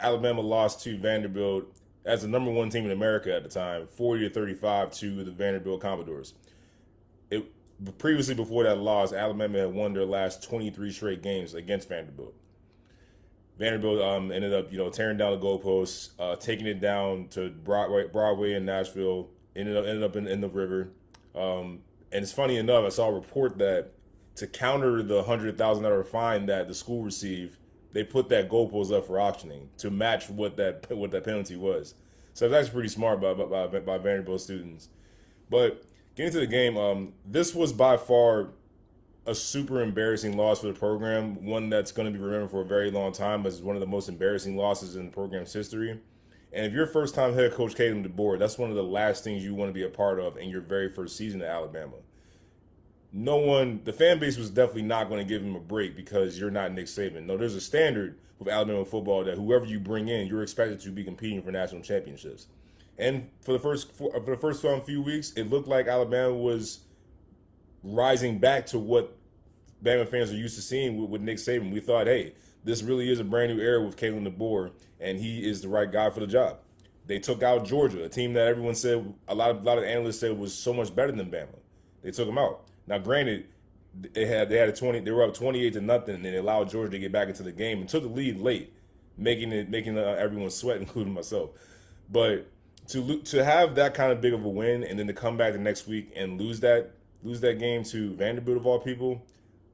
Alabama lost to Vanderbilt as the number one team in America at the time, 40-35 to the Vanderbilt Commodores. It previously before that loss, Alabama had won their last 23 straight games against Vanderbilt. Vanderbilt ended up, tearing down the goalposts, taking it down to Broadway in Nashville. Ended up in the river. And it's funny enough, I saw a report that to counter the $100,000 fine that the school received, they put that goalpost up for auctioning to match what that penalty was. So that's pretty smart by Vanderbilt students. But getting to the game, this was by far a super embarrassing loss for the program, one that's going to be remembered for a very long time as one of the most embarrassing losses in the program's history. And if you're first time head coach Caleb Deboer, that's one of the last things you want to be a part of in your very first season at Alabama. No one, the fan base was definitely not going to give him a break because you're not Nick Saban. No, there's a standard with Alabama football that whoever you bring in, you're expected to be competing for national championships. And for the first few weeks, it looked like Alabama was rising back to what Bama fans are used to seeing with Nick Saban. We thought, hey, this really is a brand new era with Caleb Deboer, and he is the right guy for the job. They took out Georgia, a team that everyone said, a lot of analysts said was so much better than Bama. They took them out. Now, granted, they had a 20. They were up 28-0, and they allowed Georgia to get back into the game and took the lead late, making everyone sweat, including myself. But to have that kind of big of a win and then to come back the next week and lose that game to Vanderbilt of all people,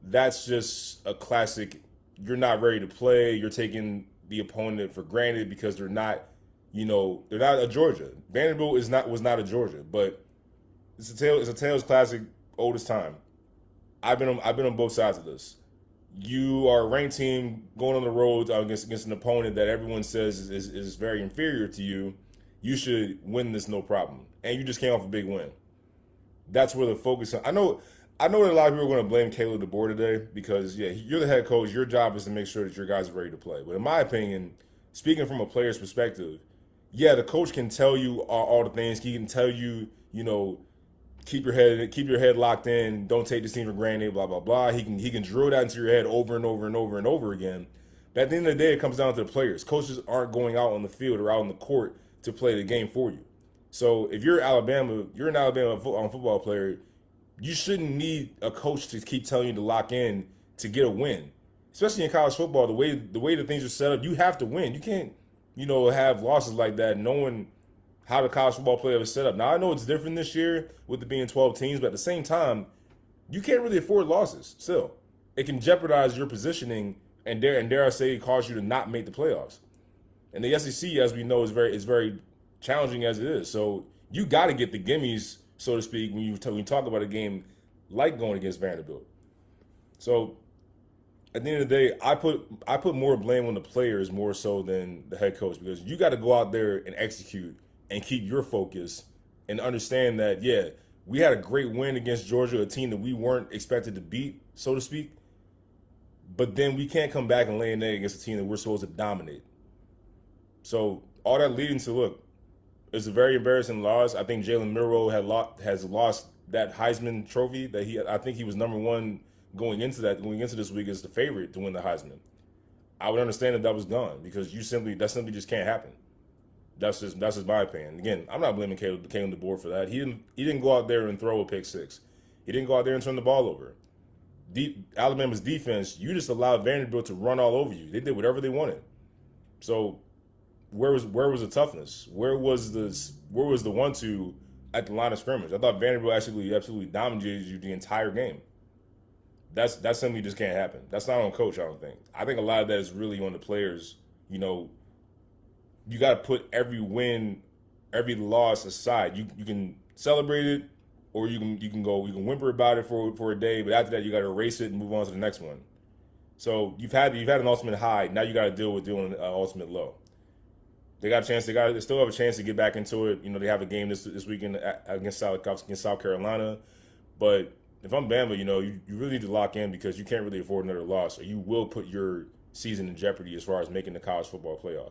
that's just a classic. You're not ready to play. You're taking the opponent for granted because they're not a Georgia. Vanderbilt was not a Georgia, but it's a Tales classic, oldest time. I've been on both sides of this. You are a ranked team going on the road against an opponent that everyone says is very inferior to you. You should win this no problem, and you just came off a big win. That's where the focus. I know that a lot of people are going to blame Caleb DeBoer today because, yeah, you're the head coach. Your job is to make sure that your guys are ready to play. But in my opinion, speaking from a player's perspective, yeah, the coach can tell you all the things. He can tell you, keep your head locked in. Don't take this team for granted. Blah blah blah. He can drill that into your head over and over and over and over again. But at the end of the day, it comes down to the players. Coaches aren't going out on the field or out on the court to play the game for you. So if you're an Alabama football player, you shouldn't need a coach to keep telling you to lock in to get a win. Especially in college football, the way the things are set up, you have to win. You can't, have losses like that knowing how the college football playoff is set up. Now I know it's different this year with it being 12 teams, but at the same time, you can't really afford losses. Still, it can jeopardize your positioning and dare I say cause you to not make the playoffs. And the SEC, as we know, is very challenging as it is. So you got to get the gimmies, so to speak, when you talk about a game like going against Vanderbilt. So at the end of the day, I put more blame on the players more so than the head coach because you got to go out there and execute and keep your focus and understand that, yeah, we had a great win against Georgia, a team that we weren't expected to beat, so to speak. But then we can't come back and lay an egg against a team that we're supposed to dominate. So all that leading to, look, it's a very embarrassing loss. I think Jalen Milroe has lost that Heisman trophy that I think he was number one going into this week as the favorite to win the Heisman. I would understand if that was gone because that simply just can't happen. That's just my opinion. Again, I'm not blaming Caleb DeBoer for that. He didn't go out there and throw a pick six. He didn't go out there and turn the ball over. Alabama's defense, you just allowed Vanderbilt to run all over you. They did whatever they wanted. So where was the toughness? Where was the 1-2 at the line of scrimmage? I thought Vanderbilt absolutely dominated you the entire game. That simply just can't happen. That's not on coach, I don't think. I think a lot of that is really on the players. You got to put every win, every loss aside. You can celebrate it, or you can whimper about it for a day, but after that you got to erase it and move on to the next one. So you've had an ultimate high. Now you got to deal with doing an ultimate low. They got a chance. They still have a chance to get back into it. They have a game this weekend against South Carolina, but if I'm Bama, you really need to lock in because you can't really afford another loss, or you will put your season in jeopardy as far as making the college football playoff.